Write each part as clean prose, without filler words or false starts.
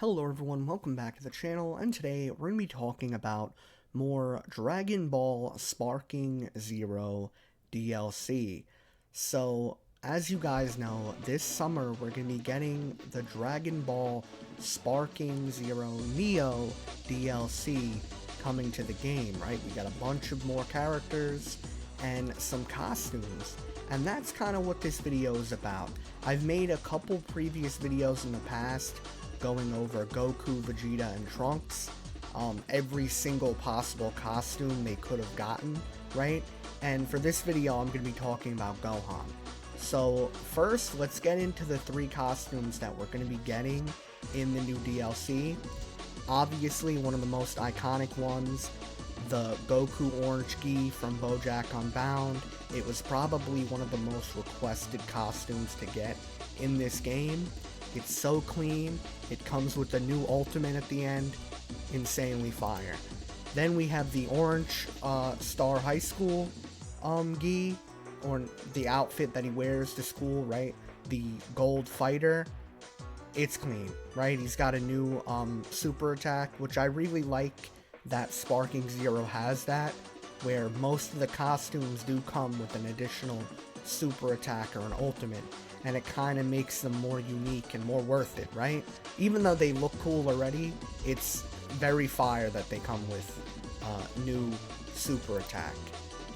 Hello everyone, welcome back to the channel, and today we're going to be talking about more Dragon Ball Sparking Zero DLC. So, as you guys know, this summer we're going to be getting the Dragon Ball Sparking Zero Neo DLC coming to the game, right? We got a bunch of more characters and some costumes, and that's kind of what this video is about. I've made a couple previous videos in the past going over Goku, Vegeta, and Trunks, every single possible costume they could have gotten, right? And for this video, I'm going to be talking about Gohan. So first, let's get into the three costumes that we're going to be getting in the new DLC. Obviously, one of the most iconic ones, the Goku Orange Gi from BoJack Unbound. It was probably one of the most requested costumes to get in this game. It's so clean. It comes with the new ultimate at the end. Insanely fire. Then we have the Orange Star High School gi, or the outfit that he wears to school, right? The gold fighter. It's clean, right? He's got a new super attack, which I really like that Sparking Zero has that, where most of the costumes do come with an additional super attack or an ultimate, and it kind of makes them more unique and more worth it, right? Even though they look cool already, it's very fire that they come with new super attack.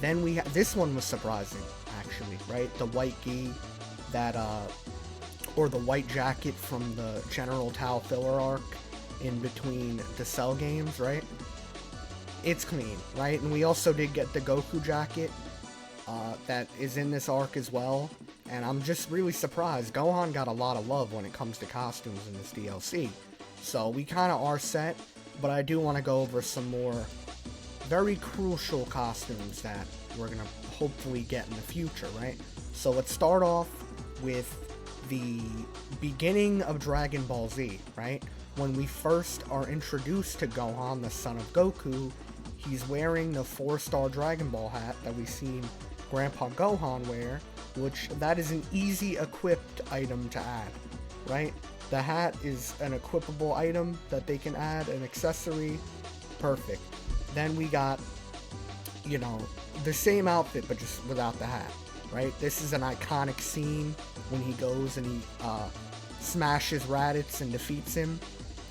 Then we have, this one was surprising, actually, right? The white gi, that, or the white jacket from the General Tao filler arc in between the Cell games, right? It's clean, right? And we also did get the Goku jacket that is in this arc as well. And I'm just really surprised. Gohan got a lot of love when it comes to costumes in this DLC. So we kind of are set, but I do want to go over some more very crucial costumes that we're going to hopefully get in the future, right? So let's start off with the beginning of Dragon Ball Z, right? When we first are introduced to Gohan, the son of Goku, he's wearing the 4-star Dragon Ball hat that we've seen Grandpa Gohan wear, which that is an easy equipped item to add, right? The hat is an equipable item that they can add, an accessory, perfect. Then we got, you know, the same outfit but just without the hat, right? This is an iconic scene when he goes and he smashes Raditz and defeats him,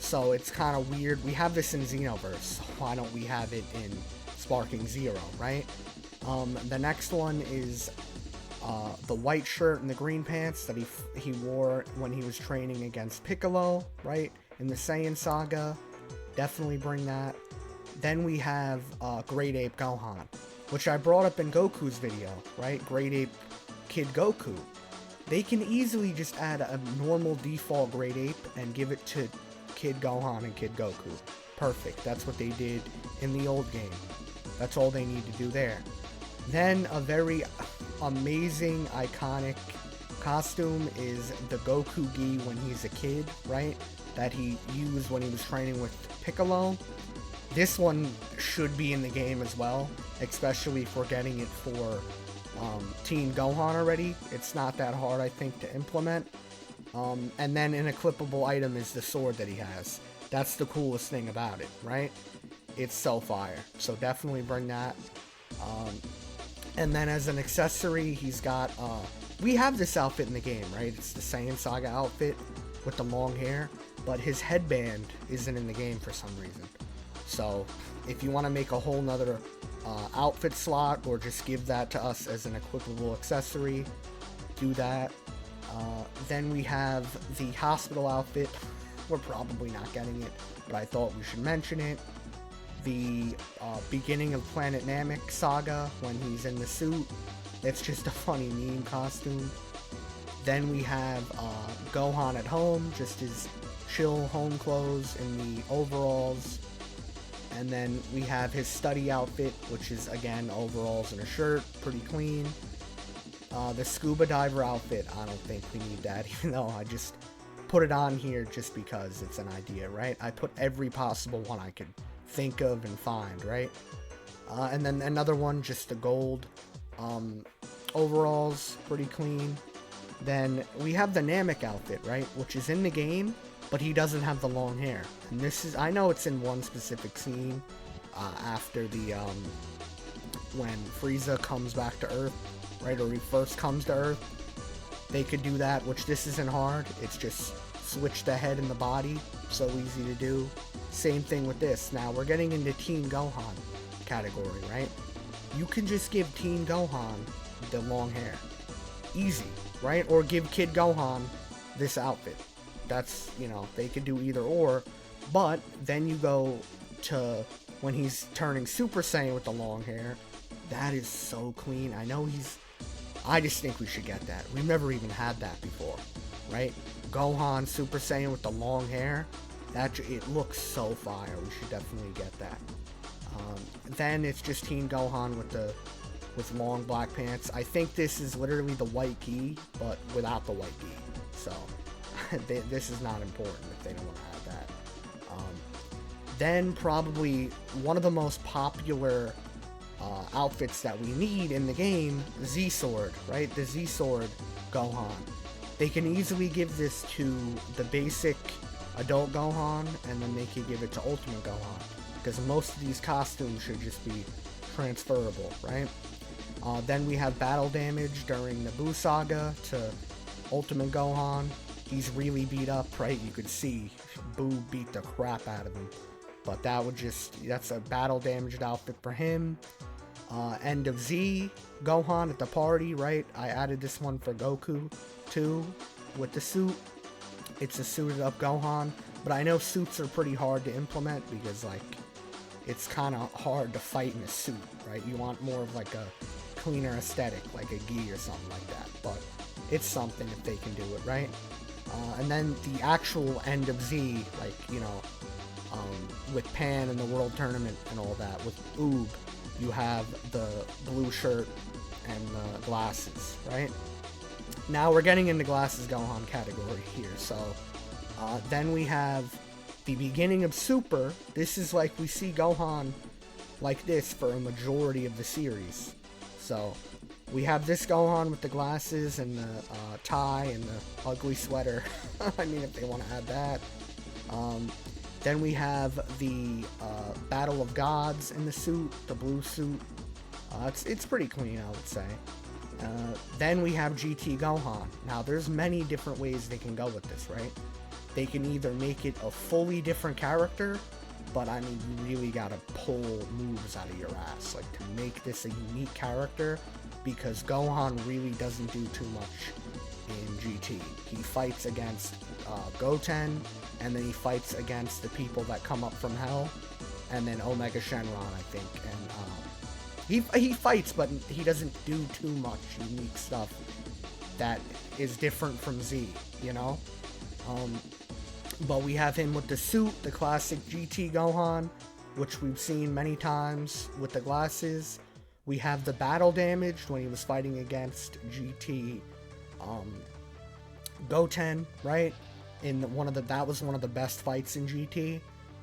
so it's kind of weird. We have this in Xenoverse, so why don't we have it in Sparking Zero, right? The next one is the white shirt and the green pants that he wore when he was training against Piccolo, right? In the Saiyan Saga. Definitely bring that. Then we have Great Ape Gohan, which I brought up in Goku's video, right? Great Ape Kid Goku. They can easily just add a normal default Great Ape and give it to Kid Gohan and Kid Goku. Perfect. That's what they did in the old game. That's all they need to do there. Then a very amazing, iconic costume is the Goku gi when he's a kid, right? That he used when he was training with Piccolo. This one should be in the game as well, especially if we're getting it for Teen Gohan already. It's not that hard, I think, to implement. And then an equipable item is the sword that he has. That's the coolest thing about it, right? It's so fire. So definitely bring that. And then as an accessory, he's got, we have this outfit in the game, right? It's the Saiyan Saga outfit with the long hair, but his headband isn't in the game for some reason. So if you want to make a whole nother outfit slot, or just give that to us as an equipable accessory, do that. Then we have the hospital outfit. We're probably not getting it, but I thought we should mention it. The beginning of Planet Namek saga when he's in the suit. It's just a funny meme costume. Then we have Gohan at home, just his chill home clothes and the overalls. And then we have his study outfit, which is again overalls and a shirt, pretty clean. The scuba diver outfit, I don't think we need that, even though I just put it on here just because it's an idea, right? I put every possible one I could think of and find, right? And then another one, just the gold overalls, pretty clean. Then we have the Namek outfit, right, which is in the game, but he doesn't have the long hair. And this is, I know it's in one specific scene, after the, when Frieza comes back to Earth, right, or he first comes to Earth, they could do that, which this isn't hard. It's just switch the head and the body, so easy to do. Same thing with this. Now, we're getting into Teen Gohan category, right? You can just give Teen Gohan the long hair. Easy, right? Or give Kid Gohan this outfit. That's, you know, they could do either or, but then you go to when he's turning Super Saiyan with the long hair. That is so clean. I just think we should get that. We've never even had that before, right? Gohan Super Saiyan with the long hair. It looks so fire. We should definitely get that. Then it's just Teen Gohan with long black pants. I think this is literally the white gi, but without the white gi. So this is not important if they don't want to have that. Then probably one of the most popular outfits that we need in the game, Z-Sword, right? The Z-Sword Gohan. They can easily give this to the basic adult Gohan, and then they can give it to Ultimate Gohan, because most of these costumes should just be transferable, right? Then we have battle damage during the Buu Saga to Ultimate Gohan. He's really beat up, right? You could see Buu beat the crap out of him. But that's a battle damaged outfit for him. End of Z, Gohan at the party, right? I added this one for Goku, too, with the suit. It's a suited up Gohan. But I know suits are pretty hard to implement because, like, it's kind of hard to fight in a suit, right? You want more of, like, a cleaner aesthetic, like a gi or something like that. But it's something if they can do it, right? And then the actual end of Z, like, you know, with Pan and the World Tournament and all that, with Oob, you have the blue shirt and the glasses, right? Now we're getting into Glasses Gohan category here, so then we have the beginning of Super. This is like we see Gohan like this for a majority of the series. So we have this Gohan with the glasses and the tie and the ugly sweater. I mean, if they want to add that. Then we have the Battle of Gods in the suit, the blue suit. It's pretty clean, I would say. Then we have GT Gohan. Now, there's many different ways they can go with this, right? They can either make it a fully different character, but I mean, you really gotta pull moves out of your ass, like, to make this a unique character, because Gohan really doesn't do too much in GT. He fights against Goten, and then he fights against the people that come up from hell, and then Omega Shenron, I think, and he fights, but he doesn't do too much unique stuff that is different from Z, you know? But we have him with the suit, the classic GT Gohan, which we've seen many times with the glasses. We have the battle damage when he was fighting against GT Goten, right? That was one of the best fights in GT.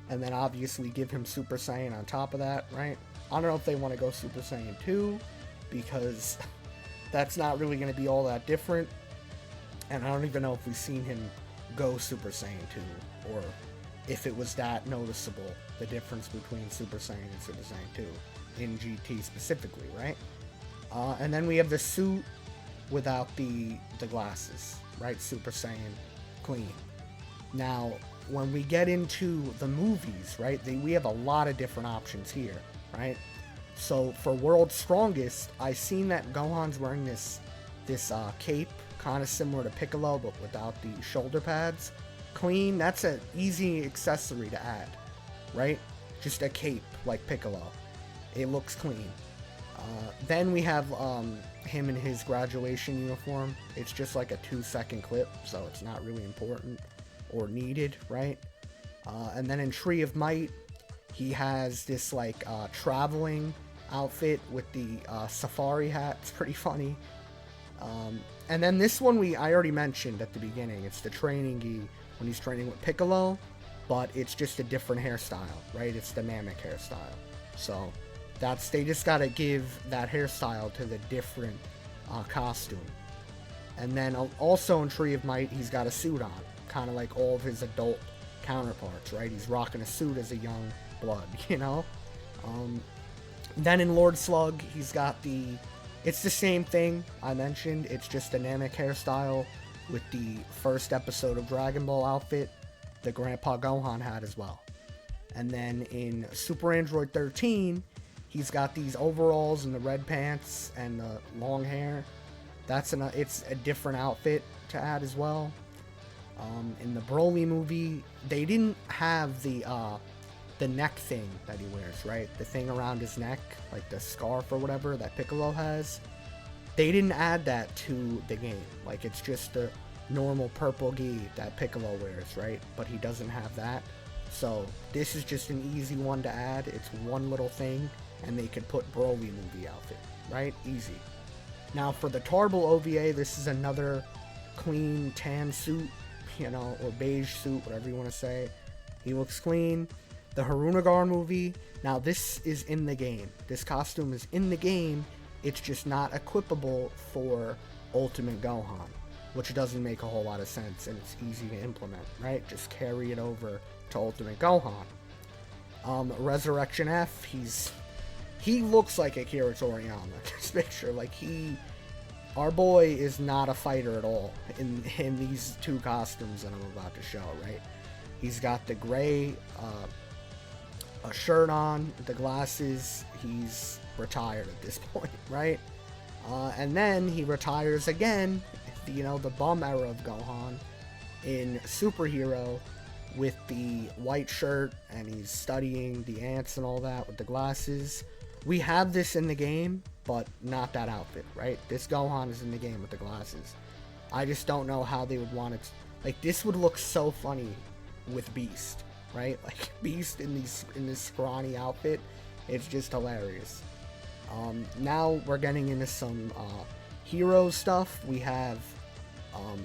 And then obviously give him Super Saiyan on top of that, right? I don't know if they want to go Super Saiyan 2, because that's not really going to be all that different. And I don't even know if we've seen him go Super Saiyan 2, or if it was that noticeable, the difference between Super Saiyan and Super Saiyan 2 in GT specifically, right? And then we have the suit without the glasses, right? Super Saiyan clean. Now, when we get into the movies, right, we have a lot of different options here, right? So for World's Strongest, I seen that Gohan's wearing this cape, kind of similar to Piccolo, but without the shoulder pads. Clean, that's an easy accessory to add, right? Just a cape like Piccolo. It looks clean. Then we have him in his graduation uniform. It's just like a 2-second clip, so it's not really important or needed, right? And then in Tree of Might, he has this like traveling outfit with the safari hat. It's pretty funny. And then this one I already mentioned at the beginning. It's the training gi when he's training with Piccolo, but it's just a different hairstyle, right? It's the Namek hairstyle. So they just gotta give that hairstyle to the different costume. And then also in Tree of Might, he's got a suit on, kind of like all of his adult counterparts, right? He's rocking a suit as a young blood, you know? Then in Lord Slug, he's got it's the same thing I mentioned. It's just a Namek hairstyle with the first episode of Dragon Ball outfit that Grandpa Gohan had as well. And then in Super Android 13, he's got these overalls and the red pants and the long hair. It's a different outfit to add as well. In the Broly movie, they didn't have the neck thing that he wears, right? The thing around his neck, like the scarf or whatever that Piccolo has. They didn't add that to the game. Like, it's just the normal purple gi that Piccolo wears, right? But he doesn't have that. So this is just an easy one to add. It's one little thing, and they could put Broly movie outfit, right? Easy. Now for the Tarble OVA, this is another clean tan suit, you know, or beige suit, whatever you want to say. He looks clean. The Harunagar movie, now this is in the game. This costume is in the game. It's just not equipable for Ultimate Gohan, which doesn't make a whole lot of sense, and it's easy to implement, right? Just carry it over to Ultimate Gohan. Resurrection F, he looks like Akira Toriyama. This picture, like our boy is not a fighter at all in these two costumes that I'm about to show, right? He's got the gray a shirt on, the glasses. He's retired at this point, right? And then he retires again, you know, the bum era of Gohan in Superhero with the white shirt, and he's studying the ants and all that with the glasses. We have this in the game, but not that outfit, right? This Gohan is in the game with the glasses. I just don't know how they would want it. Like, this would look so funny with Beast, right? Like, Beast in this scrawny outfit. It's just hilarious. Now we're getting into some hero stuff. We have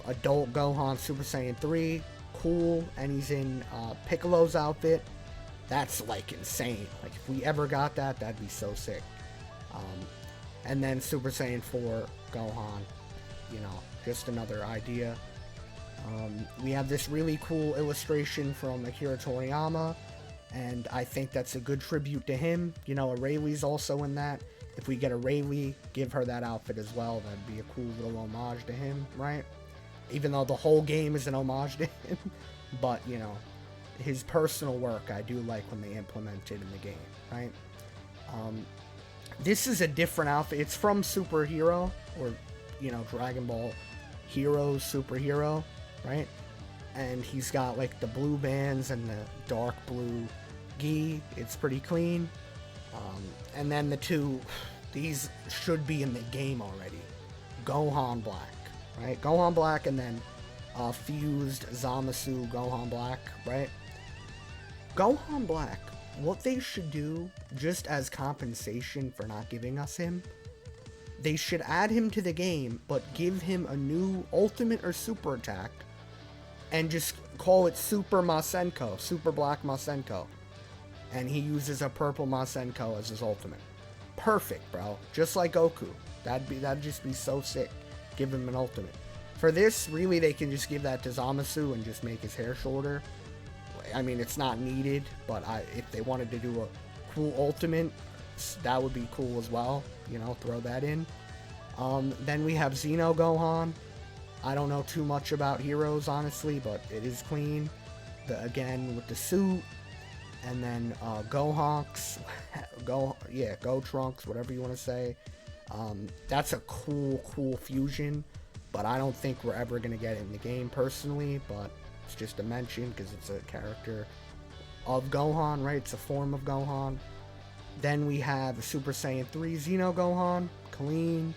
adult Gohan Super Saiyan 3, cool, and he's in Piccolo's outfit. That's like insane. Like, if we ever got that, that'd be so sick. And then Super Saiyan 4 Gohan, you know, just another idea. We have this really cool illustration from Akira Toriyama, and I think that's a good tribute to him. You know, Rayleigh's also in that. If we get a Rayleigh, give her that outfit as well. That'd be a cool little homage to him, right? Even though the whole game is an homage to him. But, you know, his personal work, I do like when they implement it in the game, right? This is a different outfit. It's from Superhero, or, you know, Dragon Ball Heroes Superhero, right? And he's got, like, the blue bands and the dark blue gi. It's pretty clean. And then the two, these should be in the game already. Gohan Black, right? Gohan Black, and then fused Zamasu Gohan Black, right? Gohan Black, what they should do, just as compensation for not giving us him, they should add him to the game, but give him a new ultimate or super attack, and just call it Super Masenko, Super Black Masenko. And he uses a purple Masenko as his ultimate. Perfect, bro. Just like Goku. That'd just be so sick. Give him an ultimate. For this, really, they can just give that to Zamasu and just make his hair shorter. I mean, it's not needed, but if they wanted to do a cool ultimate, that would be cool as well. You know, throw that in. Then we have Xeno Gohan. I don't know too much about heroes, honestly, but it is clean. Again, with the suit. And then Gohonks, Go Trunks, whatever you want to say. That's a cool fusion, but I don't think we're ever going to get it in the game personally, but it's just a mention because it's a character of Gohan, right? It's a form of Gohan. Then we have Super Saiyan 3 Xeno Gohan, clean.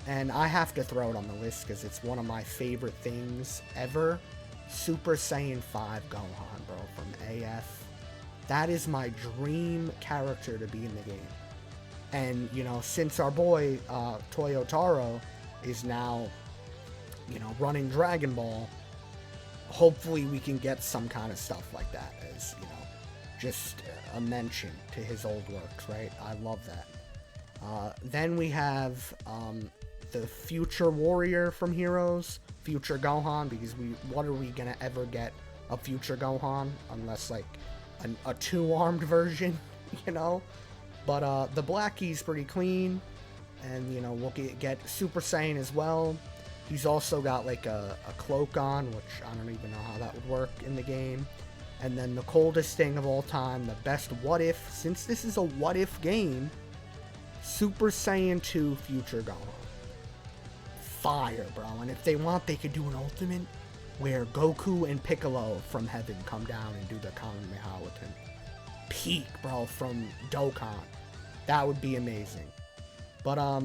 And I have to throw it on the list because it's one of my favorite things ever. Super Saiyan 5 Gohan, bro, from AF. That is my dream character to be in the game. And, you know, since our boy Toyotaro is now, you know, running Dragon Ball, hopefully we can get some kind of stuff like that as, you know, just a mention to his old works, right? I love that. Then we have the future warrior from Heroes, future Gohan, because what are we gonna ever get a future Gohan unless like a two-armed version, you know? But the Blackie's pretty clean, and you know we'll get Super Saiyan as well. He's also got like a cloak on, which I don't even know how that would work in the game. And then the coldest thing of all time, the best what if, since this is a what if game, Super Saiyan 2 Future Gohan. Fire, bro. And if they want, they could do an ultimate where Goku and Piccolo from heaven come down and do the Kamehameha with him. Peak, bro, from Dokkan. That would be amazing. But,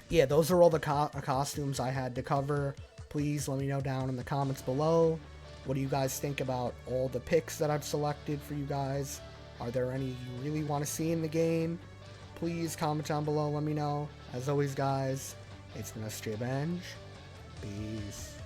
yeah, those are all the costumes I had to cover. Please let me know down in the comments below. What do you guys think about all the picks that I've selected for you guys? Are there any you really want to see in the game? Please comment down below, let me know. As always, guys, it's been SJ Benj. Peace.